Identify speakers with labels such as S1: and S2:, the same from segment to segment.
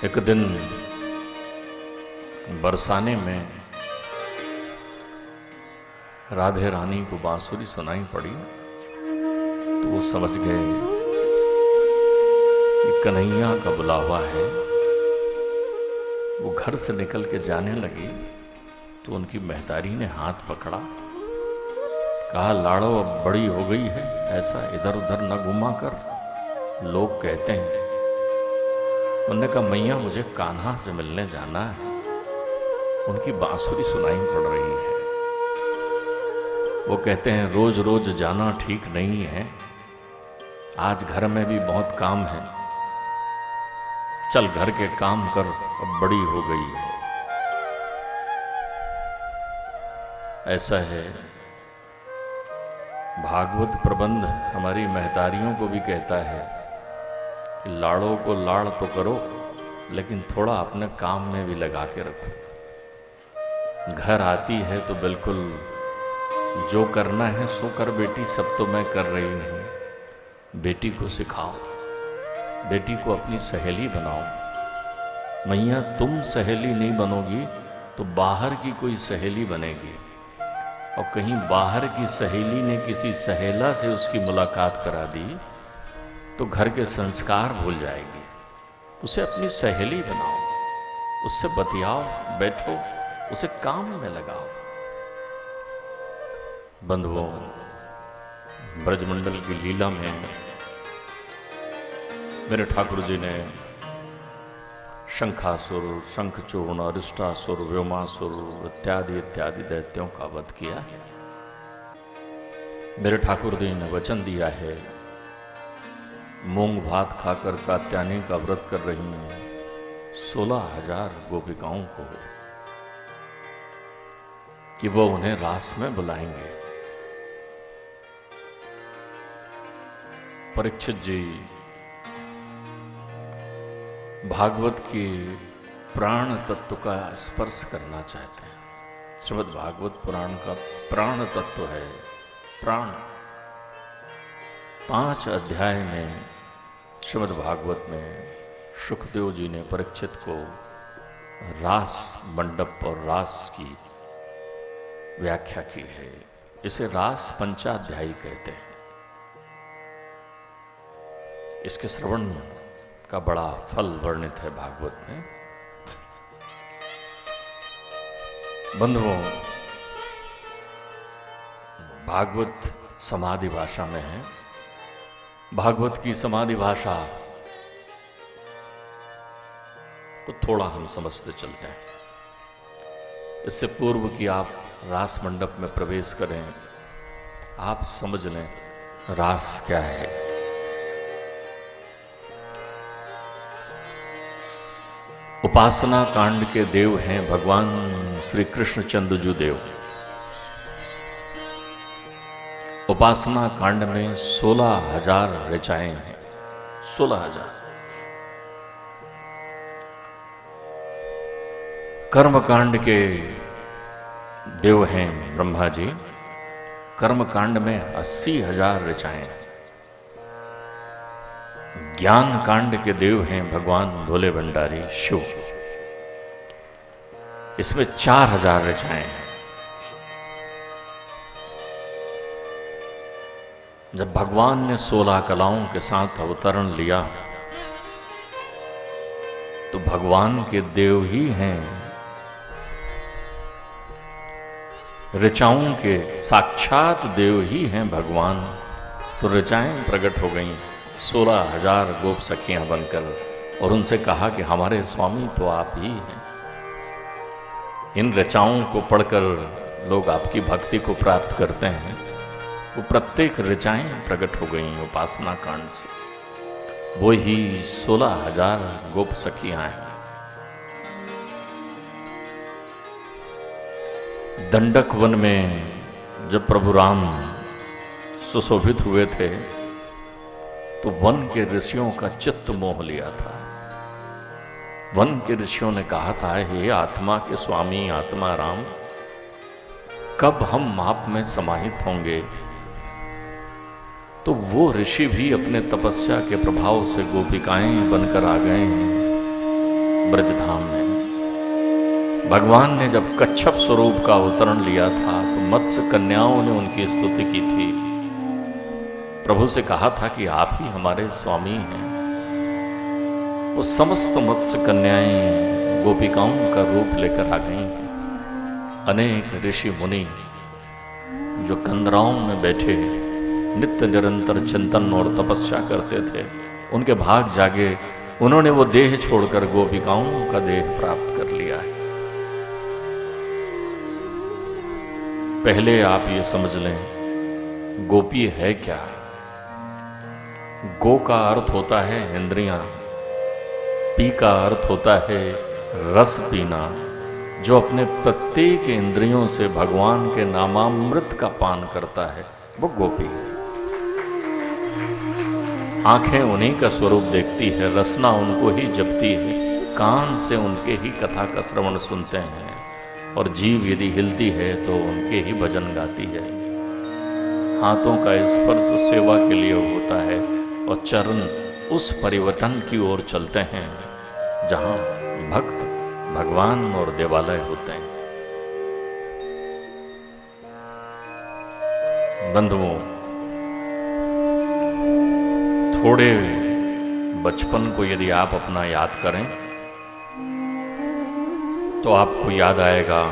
S1: एक दिन बरसाने में राधे रानी को बांसुरी सुनाई पड़ी तो वो समझ गए कि कन्हैया का बुलावा है। वो घर से निकल के जाने लगी तो उनकी महतारी ने हाथ पकड़ा, कहा लाड़ो अब बड़ी हो गई है, ऐसा इधर उधर न घुमा कर, लोग कहते हैं। उन्होंने कहा मैया मुझे कान्हा से मिलने जाना है, उनकी बांसुरी सुनाई पड़ रही है। वो कहते हैं रोज रोज जाना ठीक नहीं है, आज घर में भी बहुत काम है, चल घर के काम कर, अब बड़ी हो गई है। ऐसा है भागवत प्रबंध हमारी महतारियों को भी कहता है कि लाड़ों को लाड़ तो करो लेकिन थोड़ा अपने काम में भी लगा के रखो। घर आती है तो बिल्कुल जो करना है सो कर बेटी, सब तो मैं कर रही हूँ। बेटी को सिखाओ, बेटी को अपनी सहेली बनाओ। मैया तुम सहेली नहीं बनोगी तो बाहर की कोई सहेली बनेगी, और कहीं बाहर की सहेली ने किसी सहेला से उसकी मुलाकात करा दी तो घर के संस्कार भूल जाएगी। उसे अपनी सहेली बनाओ, उससे बतियाओ, बैठो, उसे काम में लगाओ। बंधुओं, ब्रजमंडल की लीला में मेरे ठाकुर जी ने शंखासुर, शंखचूर्ण, अरिष्टासुर, व्योमासुर इत्यादि इत्यादि दैत्यों का वध किया। मेरे ठाकुर जी ने वचन दिया है, मूंग भात खाकर कात्यायनी का व्रत कर रही हैं 16,000 गोपिकाओं को कि वो उन्हें रास में बुलाएंगे। परीक्षित जी भागवत की प्राण तत्व का स्पर्श करना चाहते हैं। श्रीमद् भागवत पुराण का प्राण तत्व है प्राण। 5 अध्याय में श्रीमद् भागवत में सुखदेव जी ने परीक्षित को रास मंडप और रास की व्याख्या की है। इसे रास पंचाध्यायी कहते हैं। इसके श्रवण का बड़ा फल वर्णित है भागवत में। बंधुओं, भागवत समाधि भाषा में है। भागवत की समाधि भाषा को थोड़ा हम समझते चलते हैं। इससे पूर्व कि आप रास मंडप में प्रवेश करें, आप समझ लें रास क्या है। उपासना कांड के देव हैं भगवान श्री कृष्ण चंद्रजू देव। उपासना कांड में 16,000 ऋचाएं हैं। 16,000। कर्म कांड के देव हैं ब्रह्मा जी। कर्म कांड में 80,000 ऋचाएं हैं। ज्ञान कांड के देव हैं भगवान भोले भंडारी शिव। इसमें 4,000 ऋचाएं हैं। जब भगवान ने 16 कलाओं के साथ अवतरण लिया तो भगवान के देव ही हैं, ऋचाओं के साक्षात देव ही हैं भगवान। तो ऋचाएं प्रकट हो गईं 16,000 गोप सखियां बनकर, और उनसे कहा कि हमारे स्वामी तो आप ही हैं। इन ऋचाओं को पढ़कर लोग आपकी भक्ति को प्राप्त करते हैं। वो प्रत्येक ऋचाएं प्रकट हो गई उपासना कांड से। वो ही 16,000 गोप सखियां हैं। दंडक वन में जब प्रभु राम सुशोभित हुए थे तो वन के ऋषियों का चित्त मोह लिया था। वन के ऋषियों ने कहा था, हे आत्मा के स्वामी आत्मा राम, कब हम आप में समाहित होंगे। तो वो ऋषि भी अपने तपस्या के प्रभाव से गोपिकाएं बनकर आ गए हैं। ब्रजधाम में भगवान ने जब कच्छप स्वरूप का अवतरण लिया था तो मत्स्य कन्याओं ने उनकी स्तुति की थी। प्रभु से कहा था कि आप ही हमारे स्वामी हैं। वो समस्त मत्स्य कन्याएं गोपिकाओं का रूप लेकर आ गई हैं। अनेक ऋषि मुनि जो कंदराओं में बैठे नित्य निरंतर चिंतन और तपस्या करते थे, उनके भाग जागे। उन्होंने वो देह छोड़कर गोपिकाओं का देह प्राप्त कर लिया है। पहले आप ये समझ लें, गोपी है क्या? गो का अर्थ होता है इंद्रियां, पी का अर्थ होता है रस पीना। जो अपने प्रत्येक इंद्रियों से भगवान के नामामृत का पान करता है वो गोपी है। आंखें उन्हीं का स्वरूप देखती है, रसना उनको ही जपती है, कान से उनके ही कथा का श्रवण सुनते हैं, और जीभ यदि हिलती है तो उनके ही भजन गाती है। हाथों का स्पर्श सेवा के लिए होता है और चरण उस परिवर्तन की ओर चलते हैं जहां भक्त भगवान और देवालय होते हैं। बंधुओं, थोड़े बचपन को यदि आप अपना याद करें तो आपको याद आएगा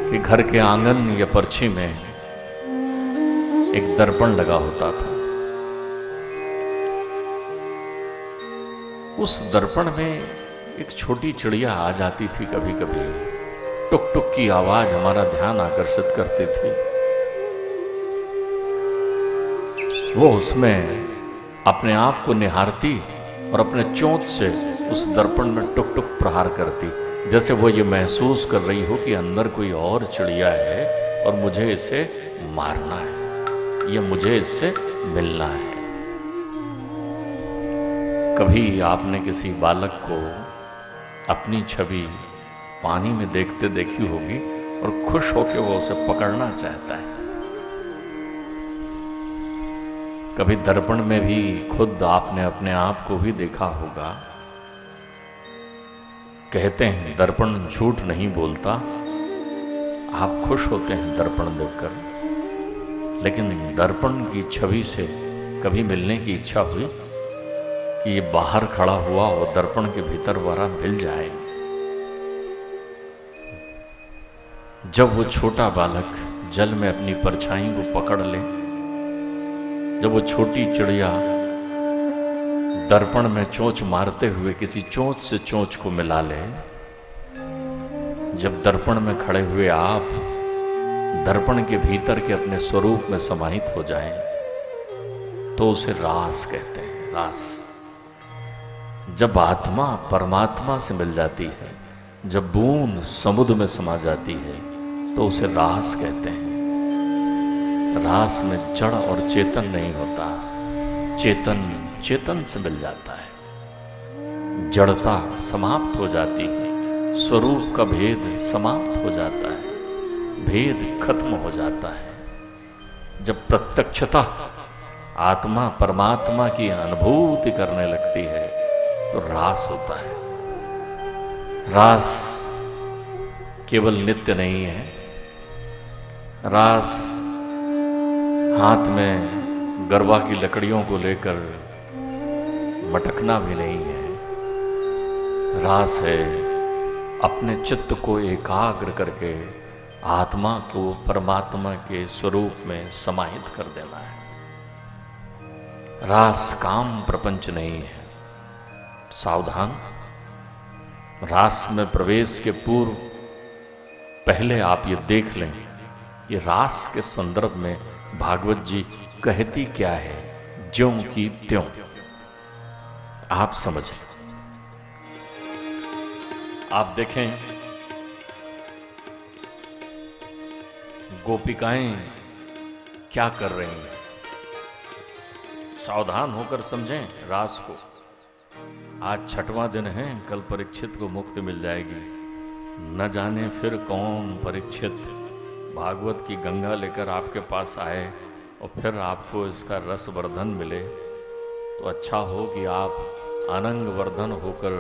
S1: कि घर के आंगन या पर्ची में एक दर्पण लगा होता था। उस दर्पण में एक छोटी चिड़िया आ जाती थी कभी कभी। टुक टुक की आवाज हमारा ध्यान आकर्षित करती थी। वो उसमें अपने आप को निहारती और अपने चोंच से उस दर्पण में टुक टुक प्रहार करती, जैसे वो ये महसूस कर रही हो कि अंदर कोई और चिड़िया है और मुझे इसे मारना है, ये मुझे इससे मिलना है। कभी आपने किसी बालक को अपनी छवि पानी में देखते देखी होगी और खुश होकर वो उसे पकड़ना चाहता है। कभी दर्पण में भी खुद आपने अपने आप को भी देखा होगा। कहते हैं दर्पण झूठ नहीं बोलता। आप खुश होते हैं दर्पण देखकर, लेकिन दर्पण की छवि से कभी मिलने की इच्छा हुई कि ये बाहर खड़ा हुआ और दर्पण के भीतर वाला मिल जाए। जब वो छोटा बालक जल में अपनी परछाई को पकड़ ले, जब वो छोटी चिड़िया दर्पण में चोंच मारते हुए किसी चोंच से चोंच को मिला ले, जब दर्पण में खड़े हुए आप दर्पण के भीतर के अपने स्वरूप में समाहित हो जाएं, तो उसे रास कहते हैं। रास। जब आत्मा परमात्मा से मिल जाती है, जब बूंद समुद्र में समा जाती है, तो उसे रास कहते हैं। रास में जड़ और चेतन नहीं होता, चेतन चेतन से मिल जाता है। जड़ता समाप्त हो जाती है, स्वरूप का भेद समाप्त हो जाता है, भेद खत्म हो जाता है। जब प्रत्यक्षता आत्मा परमात्मा की अनुभूति करने लगती है तो रास होता है। रास केवल नित्य नहीं है। रास हाथ में गरबा की लकड़ियों को लेकर मटकना भी नहीं है। रास है अपने चित्त को एकाग्र करके आत्मा को परमात्मा के स्वरूप में समाहित कर देना है। रास काम प्रपंच नहीं है। सावधान, रास में प्रवेश के पूर्व पहले आप ये देख लें, ये रास के संदर्भ में भागवत जी कहती क्या है, ज्यों की त्यों। आप समझें, आप देखें गोपिकाएं क्या कर रही हैं। सावधान होकर समझें रास को। आज छठवां दिन है, कल परीक्षित को मुक्ति मिल जाएगी। न जाने फिर कौन परीक्षित भागवत की गंगा लेकर आपके पास आए और फिर आपको इसका रसवर्धन मिले। तो अच्छा हो कि आप अनंग वर्धन होकर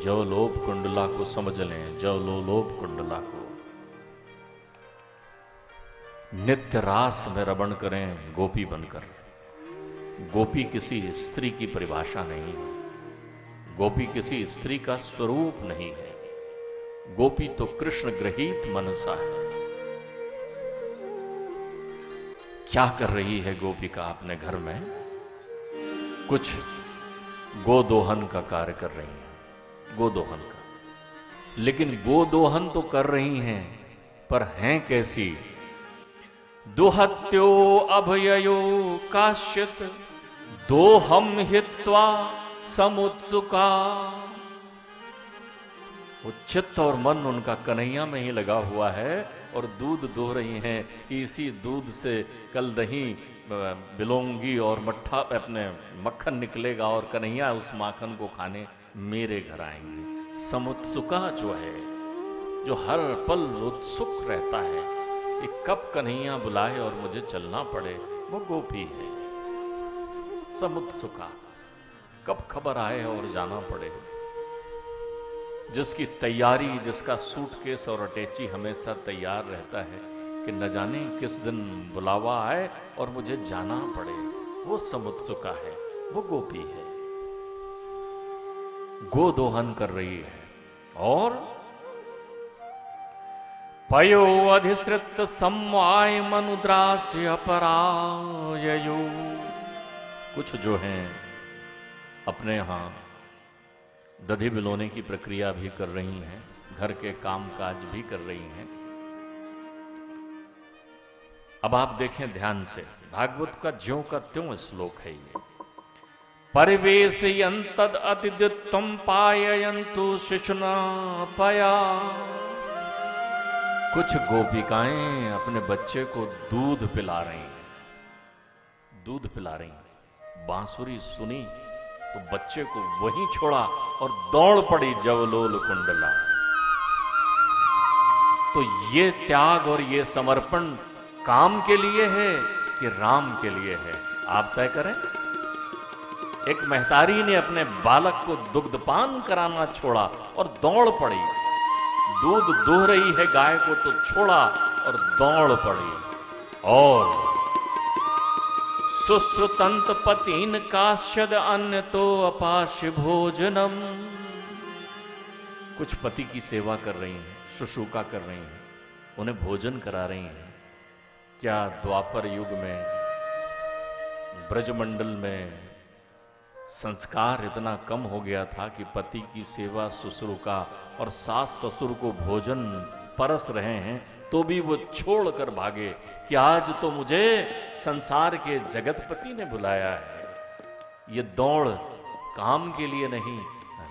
S1: जवलोप कुंडला को समझ लें, जवलोलोप कुंडला को। नित्य रास में रमण करें गोपी बनकर। गोपी किसी स्त्री की परिभाषा नहीं है, गोपी किसी स्त्री का स्वरूप नहीं है, गोपी तो कृष्ण ग्रहीत मनसा है। क्या कर रही है गोपिका अपने घर में? कुछ गोदोहन का कार्य कर रही हैं, गोदोहन का। लेकिन गोदोहन तो कर रही हैं, पर हैं कैसी? दुहत्यो अभययो काश्चित दोहम हित्वा समुत्सुका। वो चित्त और मन उनका कन्हैया में ही लगा हुआ है और दूध दो रही हैं। इसी दूध से कल दही बिलोंगी और मट्ठा अपने मक्खन निकलेगा और कन्हैया उस माखन को खाने मेरे घर आएंगे। समुत्सुका जो है, जो हर पल उत्सुक रहता है कि कब कन्हैया बुलाए और मुझे चलना पड़े, वो गोपी है। समुत्सुका, कब खबर आए और जाना पड़े। जिसकी तैयारी, जिसका सूटकेस और अटैची हमेशा तैयार रहता है कि न जाने किस दिन बुलावा आए और मुझे जाना पड़े, वो समुत्सुका है, वो गोपी है। गोदोहन कर रही है। और पयो अधिश्रित समवाय मनुद्रास्य अपराययो। कुछ जो हैं अपने यहां दधी बिलोने की प्रक्रिया भी कर रही हैं, घर के कामकाज भी कर रही हैं। अब आप देखें ध्यान से, भागवत का ज्यों का त्यों श्लोक है ये। परिवेशयन्तद अतिद्युत्तम पाययन्तु शिशुना पया। कुछ गोपिकाएं अपने बच्चे को दूध पिला रही हैं, दूध पिला रही हैं। बांसुरी सुनी तो बच्चे को वहीं छोड़ा और दौड़ पड़ी जवलोल कुंडला। तो ये त्याग और ये समर्पण काम के लिए है कि राम के लिए है? आप तय करें। एक महतारी ने अपने बालक को दुग्धपान कराना छोड़ा और दौड़ पड़ी। दूध दूह रही है गाय को तो छोड़ा और दौड़ पड़ी। और सुश्रुतंत पतिन काश्यद अन्य तो अपाश्य भोजनम। कुछ पति की सेवा कर रही हैं, शुश्रूषा कर रही हैं, उन्हें भोजन करा रही हैं। क्या द्वापर युग में ब्रजमंडल में संस्कार इतना कम हो गया था कि पति की सेवा शुश्रूषा और सास ससुर को भोजन परस रहे हैं तो भी वो छोड़कर भागे कि आज तो मुझे संसार के जगतपति ने बुलाया है। ये दौड़ काम के लिए नहीं,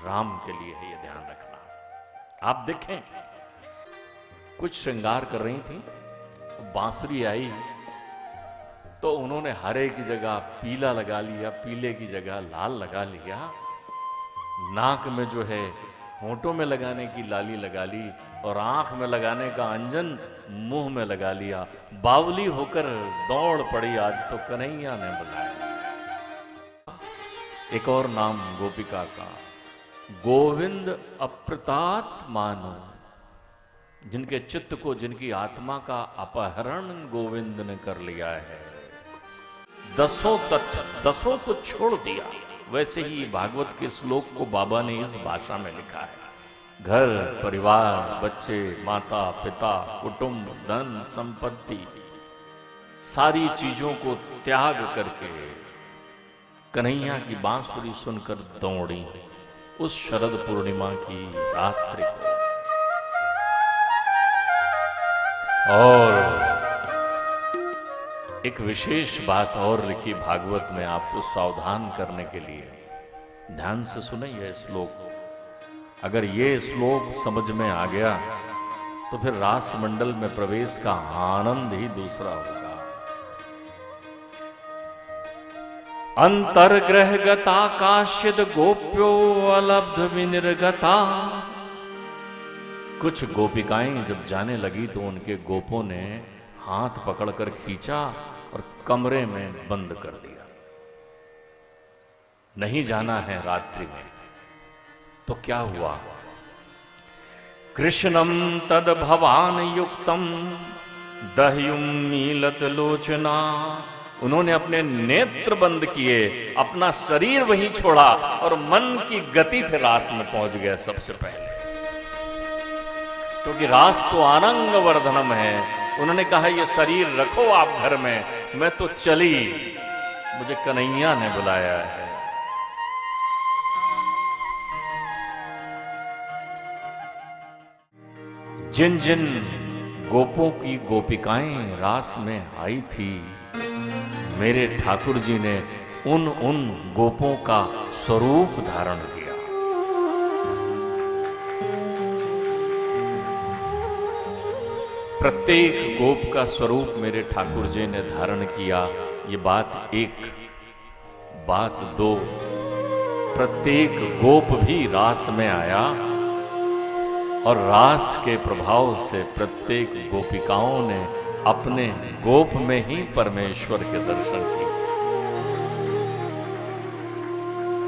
S1: राम के लिए है, ये ध्यान रखना। आप देखें, कुछ श्रृंगार कर रही थी, बांसुरी आई तो उन्होंने हरे की जगह पीला लगा लिया, पीले की जगह लाल लगा लिया। नाक में जो है होंठों में लगाने की लाली लगा ली और आंख में लगाने का अंजन मुंह में लगा लिया। बावली होकर दौड़ पड़ी, आज तो कन्हैया ने बुलाया। एक और नाम गोपिका का, गोविंद अप्रतात मानो। जिनके चित्त को, जिनकी आत्मा का अपहरण गोविंद ने कर लिया है। दसों तत्व, दसों को छोड़ दिया। वैसे ही भागवत के श्लोक को बाबा ने इस भाषा में लिखा है। घर परिवार, बच्चे, माता पिता, कुटुंब, धन संपत्ति, सारी चीजों को त्याग करके कन्हैया की बांसुरी सुनकर दौड़ी उस शरद पूर्णिमा की रात्रि को। और एक विशेष बात और लिखी भागवत में आपको सावधान करने के लिए। ध्यान से सुने यह श्लोक। अगर ये श्लोक समझ में आ गया तो फिर रास मंडल में प्रवेश का आनंद ही दूसरा होगा। अंतर्ग्रहगता काश्यद गोप्यो अलब्ध विनिर्गता। कुछ गोपिकाएं जब जाने लगी तो उनके गोपों ने हाथ पकड़कर खींचा और कमरे में बंद कर दिया। नहीं जाना है रात्रि में। तो क्या हुआ? कृष्णम तद भवान युक्तम दह्युम मीलत लोचना। उन्होंने अपने नेत्र बंद किए, अपना शरीर वहीं छोड़ा और मन की गति से रास में पहुंच गए सबसे पहले, क्योंकि रास तो आनंद वर्धनम है। उन्होंने कहा ये शरीर रखो आप घर में, मैं तो चली, मुझे कन्हैया ने बुलाया है। जिन जिन गोपों की गोपिकाएं रास में आई थी, मेरे ठाकुर जी ने उन उन गोपों का स्वरूप धारण किया। प्रत्येक गोप का स्वरूप मेरे ठाकुर जी ने धारण किया। ये बात एक। बात दो, प्रत्येक गोप भी रास में आया और रास के प्रभाव से प्रत्येक गोपिकाओं ने अपने गोप में ही परमेश्वर के दर्शन किए।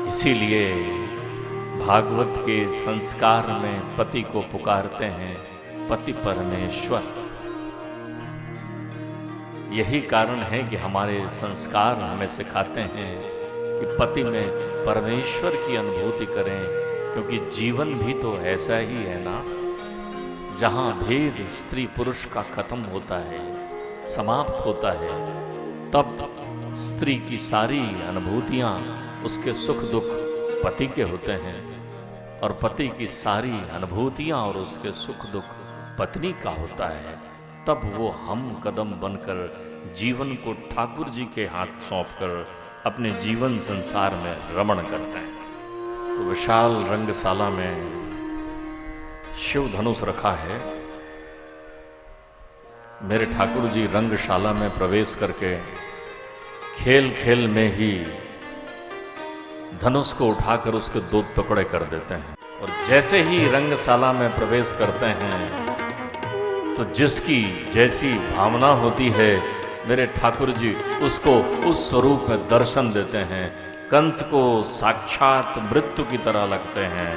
S1: इसीलिए भागवत के संस्कार में पति को पुकारते हैं पति परमेश्वर। यही कारण है कि हमारे संस्कार हमें सिखाते हैं कि पति में परमेश्वर की अनुभूति करें, क्योंकि जीवन भी तो ऐसा ही है ना, जहां भेद स्त्री पुरुष का खत्म होता है, समाप्त होता है, तब स्त्री की सारी अनुभूतियां, उसके सुख दुख पति के होते हैं, और पति की सारी अनुभूतियां और उसके सुख दुख पत्नी का होता है। तब वो हम कदम बनकर जीवन को ठाकुर जी के हाथ सौंपकर अपने जीवन संसार में रमण करते हैं। तो विशाल रंगशाला में शिव धनुष रखा है। मेरे ठाकुर जी रंगशाला में प्रवेश करके खेल खेल में ही धनुष को उठाकर उसके 2 टुकड़े कर देते हैं। और जैसे ही रंगशाला में प्रवेश करते हैं तो जिसकी जैसी भावना होती है, मेरे ठाकुर जी उसको उस स्वरूप में दर्शन देते हैं। कंस को साक्षात मृत्यु की तरह लगते हैं,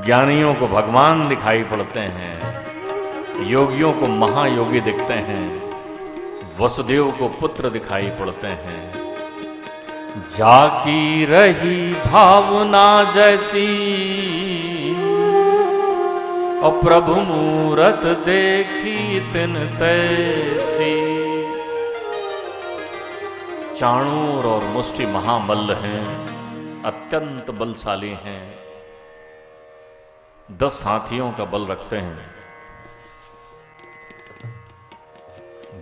S1: ज्ञानियों को भगवान दिखाई पड़ते हैं, योगियों को महायोगी दिखते हैं, वसुदेव को पुत्र दिखाई पड़ते हैं। जाकी रही भावना जैसी और प्रभु मूरत देखी तिन तैसी। चाणूर और मुष्टि महामल्ल हैं, अत्यंत बलशाली हैं, 10 हाथियों का बल रखते हैं।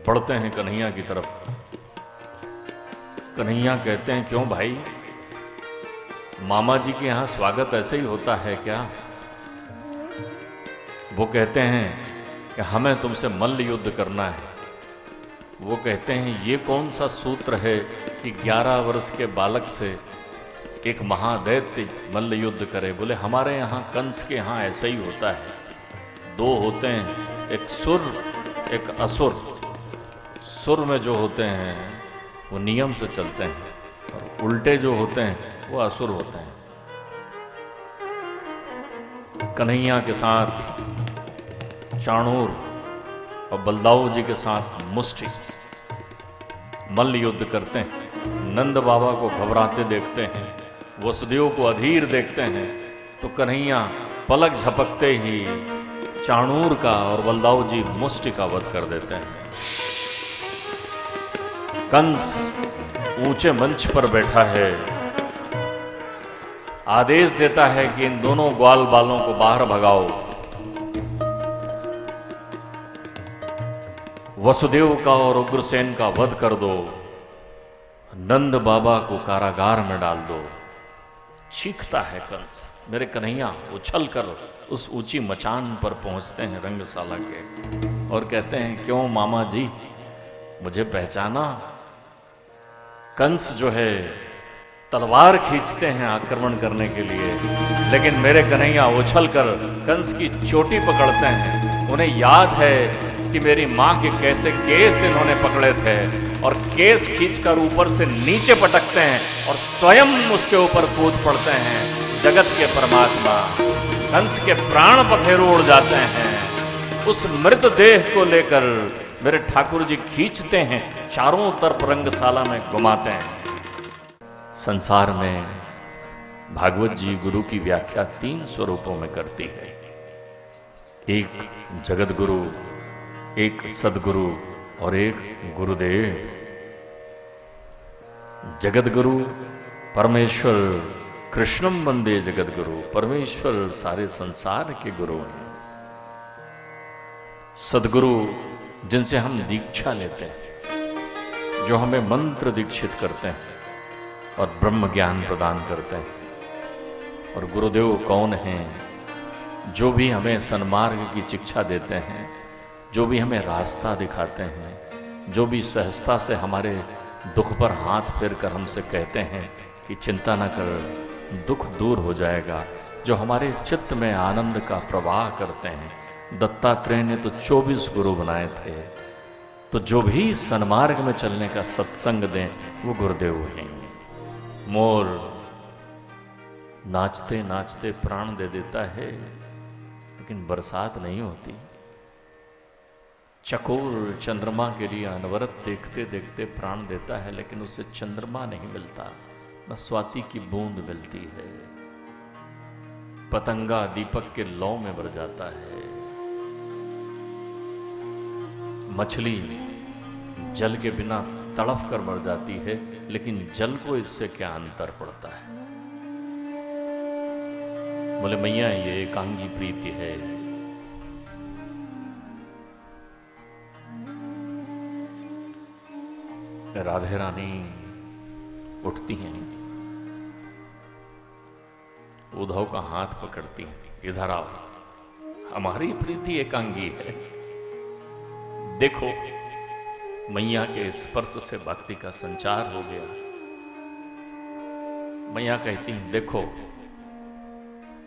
S1: बढ़ते हैं कन्हैया की तरफ। कन्हैया कहते हैं, क्यों भाई, मामा जी के यहां स्वागत ऐसे ही होता है क्या? वो कहते हैं कि हमें तुमसे मल्ल युद्ध करना है। वो कहते हैं, ये कौन सा सूत्र है कि 11 वर्ष के बालक से एक महादैत्य मल्ल युद्ध करे? बोले हमारे यहाँ कंस के यहाँ ऐसा ही होता है, 2 होते हैं, एक सुर एक असुर। सुर में जो होते हैं वो नियम से चलते हैं, और उल्टे जो होते हैं वो असुर होते हैं। कन्हैया के साथ चाणूर और बलदाऊ जी के साथ मुष्टि मल्ल युद्ध करते हैं। नंद बाबा को घबराते देखते हैं, वसुदेव को अधीर देखते हैं, तो कन्हैया पलक झपकते ही चाणूर का और बलदाऊ जी मुष्टि का वध कर देते हैं। कंस ऊंचे मंच पर बैठा है, आदेश देता है कि इन दोनों ग्वाल बालों को बाहर भगाओ। वसुदेव का और उग्रसेन का वध कर दो, नंद बाबा को कारागार में डाल दो। चीखता है कंस। मेरे कन्हैया उछल कर उस ऊंची मचान पर पहुंचते हैं रंगशाला के, और कहते हैं, क्यों मामा जी, मुझे पहचाना? कंस जो है तलवार खींचते हैं आक्रमण करने के लिए, लेकिन मेरे कन्हैया उछल कर कंस की चोटी पकड़ते हैं। उन्हें याद है कि मेरी मां के कैसे केस इन्होंने पकड़े थे, और केस खींचकर ऊपर से नीचे पटकते हैं और स्वयं उसके ऊपर कूद पड़ते हैं। जगत के परमात्मा कंस के प्राण पखेरु उड़ जाते हैं। उस मृत देह को लेकर मेरे ठाकुर जी खींचते हैं, चारों तरफ रंगशाला में घुमाते हैं। संसार में भागवत जी गुरु की व्याख्या 3 स्वरूपों में करती है। एक जगत गुरु, एक सदगुरु और एक गुरुदेव। जगत गुरु परमेश्वर, कृष्णम वंदे जगत गुरु, परमेश्वर सारे संसार के गुरु हैं। सदगुरु जिनसे हम दीक्षा लेते हैं, जो हमें मंत्र दीक्षित करते हैं और ब्रह्म ज्ञान प्रदान करते हैं। और गुरुदेव कौन हैं? जो भी हमें सन्मार्ग की शिक्षा देते हैं, जो भी हमें रास्ता दिखाते हैं, जो भी सहजता से हमारे दुख पर हाथ फेर कर हमसे कहते हैं कि चिंता न कर, दुख दूर हो जाएगा, जो हमारे चित्त में आनंद का प्रवाह करते हैं। दत्तात्रेय ने तो 24 गुरु बनाए थे, तो जो भी सन्मार्ग में चलने का सत्संग दें वो गुरुदेव हैं। मोर नाचते नाचते प्राण दे देता है, लेकिन बरसात नहीं होती। चकोर चंद्रमा के लिए अनवरत देखते देखते प्राण देता है, लेकिन उसे चंद्रमा नहीं मिलता, न स्वाति की बूंद मिलती है। पतंगा दीपक के लौ में भर जाता है। मछली जल के बिना तड़फ कर मर जाती है, लेकिन जल को इससे क्या अंतर पड़ता है? बोले मैया ये एकांगी प्रीति है। राधे रानी उठती हैं, उद्धव का हाथ पकड़ती हैं, इधर आओ, हमारी प्रीति एकांगी है। देखो, मैया के स्पर्श से भक्ति का संचार हो गया। मैया कहती हैं, देखो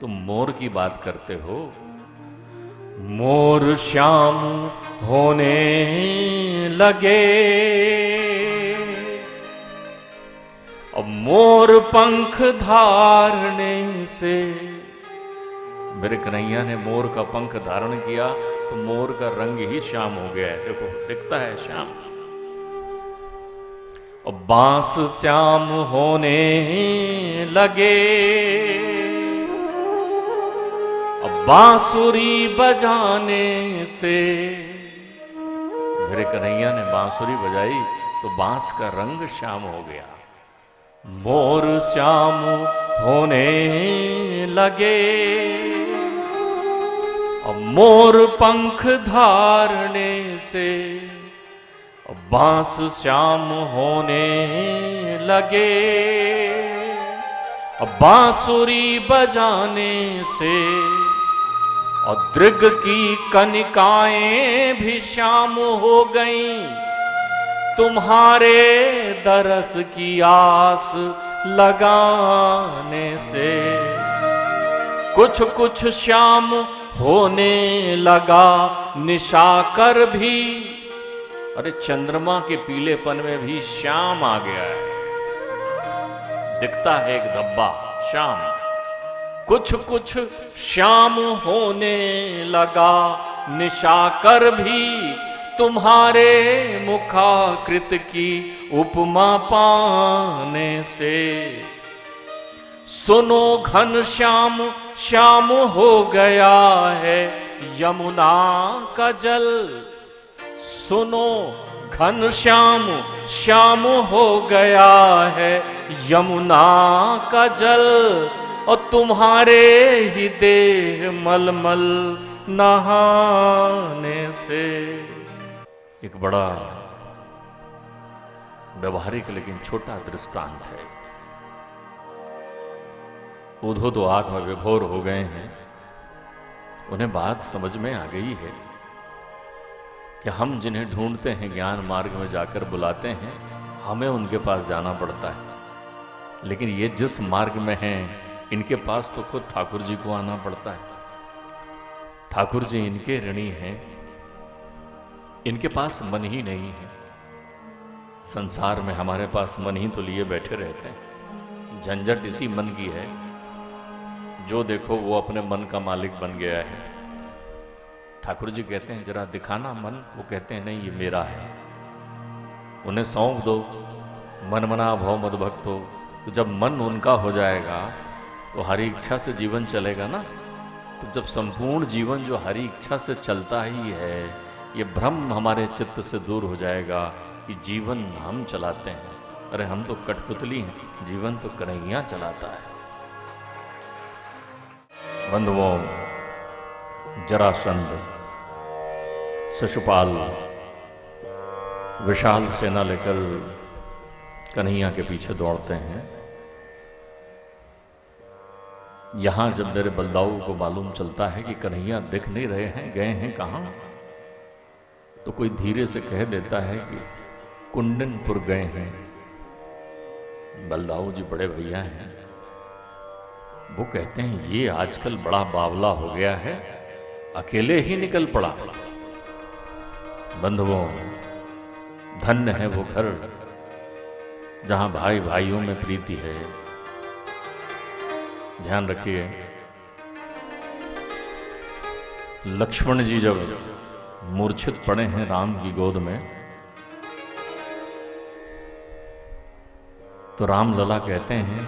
S1: तुम मोर की बात करते हो, मोर श्याम होने लगे, अब मोर पंख धारने से। मेरे कन्हैया ने मोर का पंख धारण किया तो मोर का रंग ही श्याम हो गया है। देखो दिखता है श्याम। और बांस श्याम होने लगे, अब बांसुरी बजाने से। मेरे कन्हैया ने बांसुरी बजाई तो बांस का रंग श्याम हो गया। मोर श्याम होने लगे, अब मोर पंख धारने से। अब बांस श्याम होने लगे, अब बांसुरी बजाने से। और दृग की कनिकाएं भी श्याम हो गईं, तुम्हारे दरस की आस लगाने से। कुछ कुछ श्याम होने लगा निशाकर भी। अरे चंद्रमा के पीलेपन में भी श्याम आ गया है, दिखता है एक धब्बा श्याम। कुछ कुछ श्याम होने लगा निशाकर भी, तुम्हारे मुखाकृत की उपमा पाने से। सुनो घन श्याम श्याम हो गया है यमुना का जल। सुनो घन श्याम श्याम हो गया है यमुना का जल। और तुम्हारे ही देह मलमल नहाने से। एक बड़ा व्यवहारिक लेकिन छोटा दृष्टांत है। उद्धव तो आत्म विभोर हो गए हैं, उन्हें बात समझ में आ गई है कि हम जिन्हें ढूंढते हैं ज्ञान मार्ग में जाकर बुलाते हैं, हमें उनके पास जाना पड़ता है। लेकिन ये जिस मार्ग में हैं, इनके पास तो खुद ठाकुर जी को आना पड़ता है। ठाकुर जी इनके ऋणी हैं, इनके पास मन ही नहीं है। संसार में हमारे पास मन ही तो लिए बैठे रहते हैं। झंझट इसी मन की है, जो देखो वो अपने मन का मालिक बन गया है। ठाकुर जी कहते हैं जरा दिखाना मन, वो कहते हैं नहीं ये मेरा है। उन्हें सौंप दो, मन मना भव मद भक्तो। तो जब मन उनका हो जाएगा तो हरी इच्छा से जीवन चलेगा ना। तो जब संपूर्ण जीवन जो हरी इच्छा से चलता ही है, ये भ्रम हमारे चित्त से दूर हो जाएगा कि जीवन हम चलाते हैं। अरे हम तो कठपुतली हैं, जीवन तो कन्हैया चलाता है। बंधुओं, जरासंध, शिशुपाल विशाल सेना लेकर कन्हैया के पीछे दौड़ते हैं। यहां जब मेरे बलदाऊ को मालूम चलता है कि कन्हैया दिख नहीं रहे हैं, गए हैं कहां, तो कोई धीरे से कह देता है कि कुंडनपुर गए हैं। बलदाऊ जी बड़े भैया हैं, वो कहते हैं ये आजकल बड़ा बावला हो गया है, अकेले ही निकल पड़ा। बंधुओं, धन्य है वो घर जहां भाई भाइयों में प्रीति है। ध्यान रखिए, लक्ष्मण जी जब मूर्छित पड़े हैं राम की गोद में, तो राम लला कहते हैं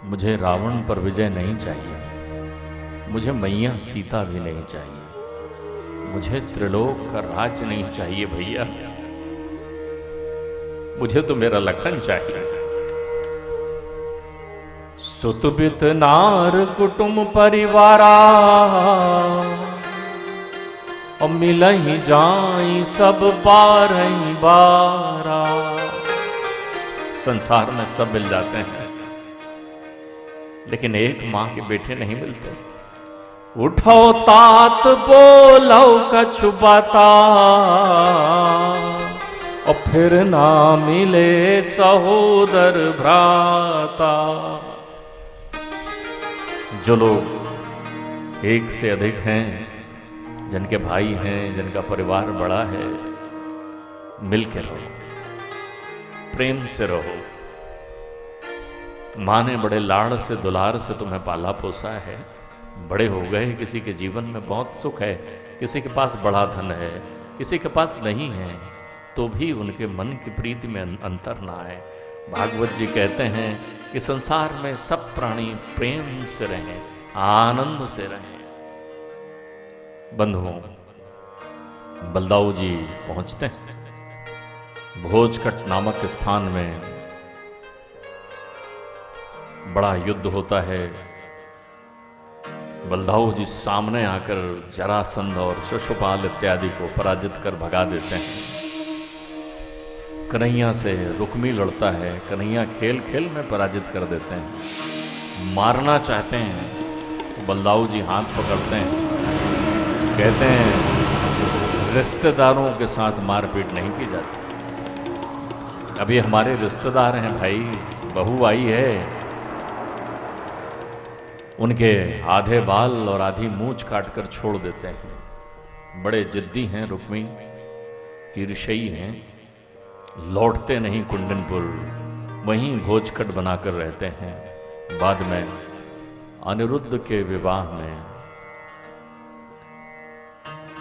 S1: मुझे रावण पर विजय नहीं चाहिए, मुझे मैया सीता भी नहीं चाहिए, मुझे त्रिलोक का राज नहीं चाहिए भैया, मुझे तो मेरा लखन चाहिए। सुतबित नार कुटुम परिवारा, और मिलहि जाई सब बारही बारा। संसार में सब मिल जाते हैं, लेकिन एक मां के बेटे नहीं मिलते। उठो तात बोलो कछु बाता, और फिर ना मिले सहोदर भ्राता। जो लोग एक से अधिक हैं, जिनके भाई हैं, जिनका परिवार बड़ा है, मिलकर रहो, प्रेम से रहो। माँ ने बड़े लाड़ से दुलार से तुम्हें पाला पोसा है, बड़े हो गए, किसी के जीवन में बहुत सुख है, किसी के पास बड़ा धन है, किसी के पास नहीं है, तो भी उनके मन की प्रीति में अंतर ना आए। भागवत जी कहते हैं कि संसार में सब प्राणी प्रेम से रहें, आनंद से रहें। बंधुओं, बलदाऊ जी पहुंचते हैं भोजकट नामक स्थान में। बड़ा युद्ध होता है। बलदाऊ जी सामने आकर जरासंध और शिशुपाल इत्यादि को पराजित कर भगा देते हैं। कन्हैया से रुक्मी लड़ता है, कन्हैया खेल खेल में पराजित कर देते हैं। मारना चाहते हैं तो बलदाऊ जी हाथ पकड़ते हैं, कहते हैं रिश्तेदारों के साथ मारपीट नहीं की जाती। अभी हमारे रिश्तेदार हैं भाई, बहू आई है, उनके आधे बाल और आधी मूंछ काटकर छोड़ देते हैं। बड़े जिद्दी हैं रुक्मी, ईर्ष्यी हैं, लौटते नहीं कुंडनपुर, वहीं भोजकट बनाकर रहते हैं। बाद में अनिरुद्ध के विवाह में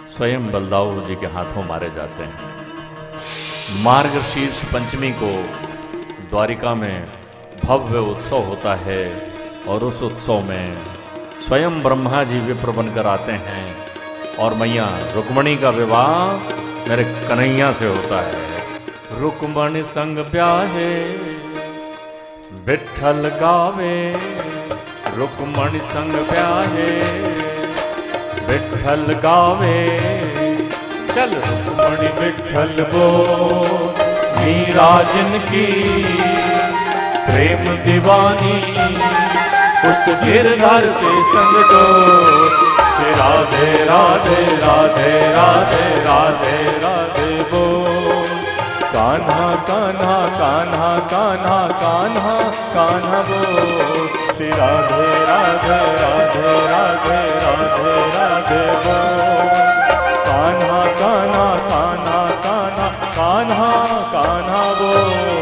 S1: स्वयं बलदाऊ जी के हाथों मारे जाते हैं। मार्गशीर्ष पंचमी को द्वारिका में भव्य उत्सव होता है, और उस उत्सव में स्वयं ब्रह्मा जी विप्र बनकर आते हैं, और मैया रुक्मणी का विवाह मेरे कन्हैया से होता है। रुक्मणी संग ब्याहे विठल गावे, रुक्मणी संग ब्याहे विठल गावे। चल रुक्मणी विठल बोल, मीरा जिनकी प्रेम दीवानी, उस गिरधर से संग दो। श्री राधे राधे राधे राधे राधे राधे बोल। कान्हा कान्हा कान्हा कान्हा कान्हा कान्हा बोल। श्री राधे राधे राधे राधे राधे राधे बोल। कान्हा कान्हा कान्हा कान्हा कान्हा
S2: कान्हा बोल।